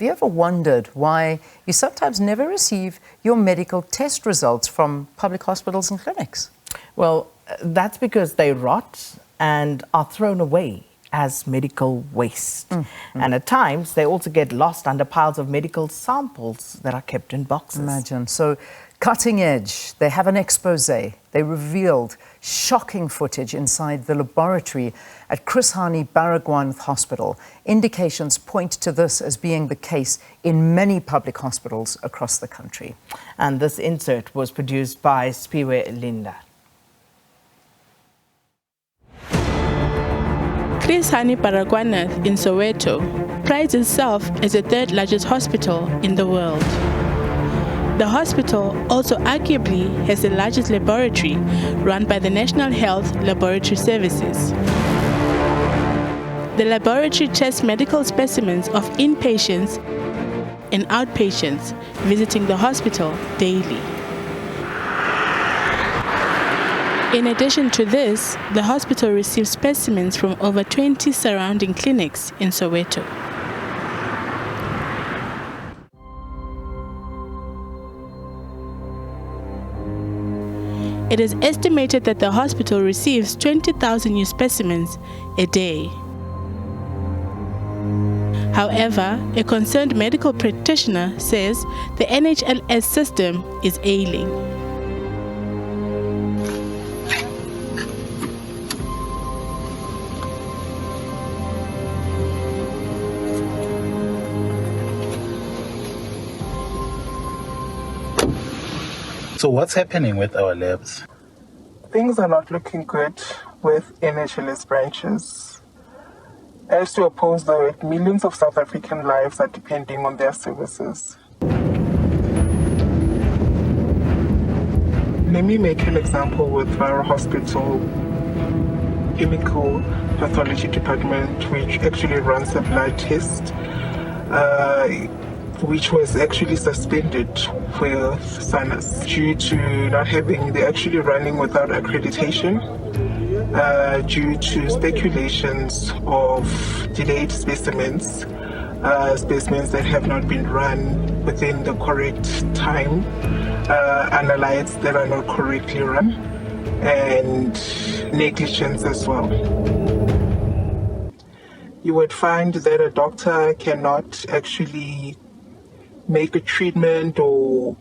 Have you ever wondered why you sometimes never receive your medical test results from public hospitals and clinics? Well, that's because they rot and are thrown away as medical waste. And at times, they also get lost under piles of medical samples that are kept in boxes. Imagine. So, Cutting Edge, they have an exposé. They revealed shocking footage inside the laboratory at Chris Hani Baragwanath Hospital. Indications point to this as being the case in many public hospitals across the country. And this insert was produced by Siphiwe Linda. Chris Hani Baragwanath in Soweto prides itself as the third largest hospital in the world. The hospital also arguably has the largest laboratory run by the National Health Laboratory Services. The laboratory tests medical specimens of inpatients and outpatients visiting the hospital daily. In addition to this, the hospital receives specimens from over 20 surrounding clinics in Soweto. It is estimated that the hospital receives 20,000 new specimens a day. However, a concerned medical practitioner says the NHLS system is ailing. So what's happening with our labs? Things are not looking good with NHLS branches. As to oppose that, millions of South African lives are depending on their services. Let me make an example with our hospital chemical pathology department, which actually runs a blood test, which was actually suspended with SANAS due to not having, they're actually running without accreditation due to speculations of delayed specimens, specimens that have not been run within the correct time, analytes that are not correctly run, and negligence as well. You would find that a doctor cannot actually make a treatment or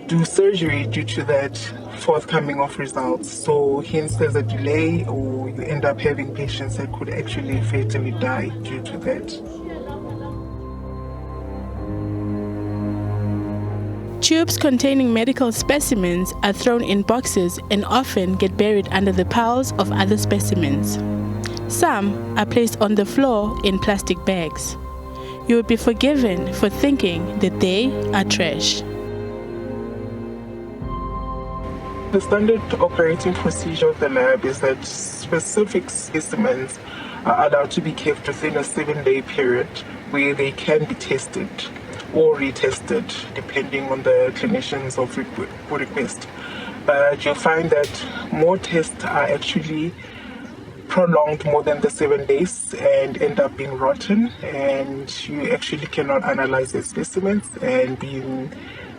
do surgery due to that forthcoming of results. So hence there's a delay, or you end up having patients that could actually fatally die due to that. Tubes containing medical specimens are thrown in boxes and often get buried under the piles of other specimens. Some are placed on the floor in plastic bags. You will be forgiven for thinking that they are trash. The standard operating procedure of the lab is that specific specimens are allowed to be kept within a 7-day period where they can be tested or retested depending on the clinician's request. But you'll find that more tests are actually prolonged more than the 7 days and end up being rotten, and you actually cannot analyze the specimens and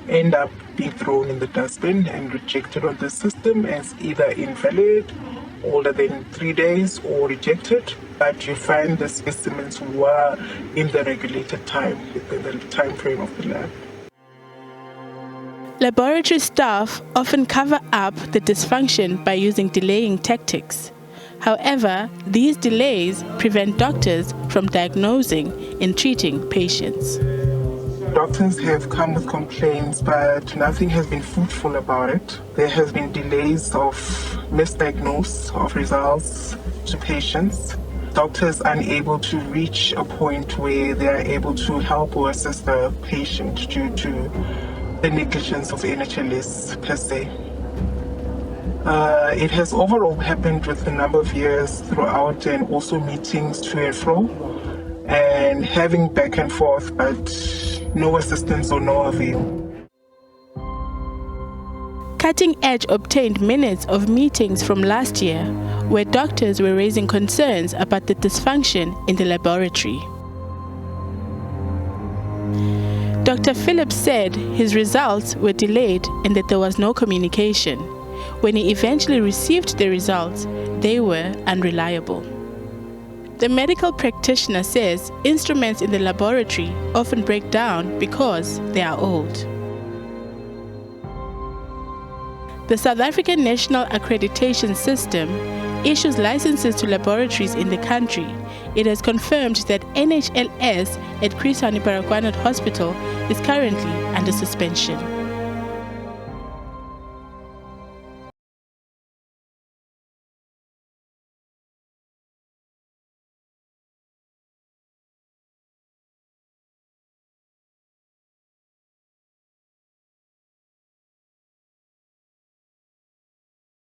end up being thrown in the dustbin and rejected on the system as either invalid, older than 3 days, or rejected. But you find the specimens were in the regulated time, within the time frame of the lab. Laboratory staff often cover up the dysfunction by using delaying tactics. However, these delays prevent doctors from diagnosing and treating patients. Doctors have come with complaints, but nothing has been fruitful about it. There has been delays of misdiagnosis of results to patients. Doctors unable to reach a point where they are able to help or assist the patient due to the negligence of NHLS per se. It has overall happened with a number of years throughout, and also meetings to and fro, and having back and forth, but no assistance or no avail. Cutting Edge obtained minutes of meetings from last year where doctors were raising concerns about the dysfunction in the laboratory. Dr. Phillips said his results were delayed and that there was no communication. When he eventually received the results, they were unreliable. The medical practitioner says instruments in the laboratory often break down because they are old. The South African National Accreditation System issues licenses to laboratories in the country. It has confirmed that NHLS at Chris Hani Baragwanath Hospital is currently under suspension.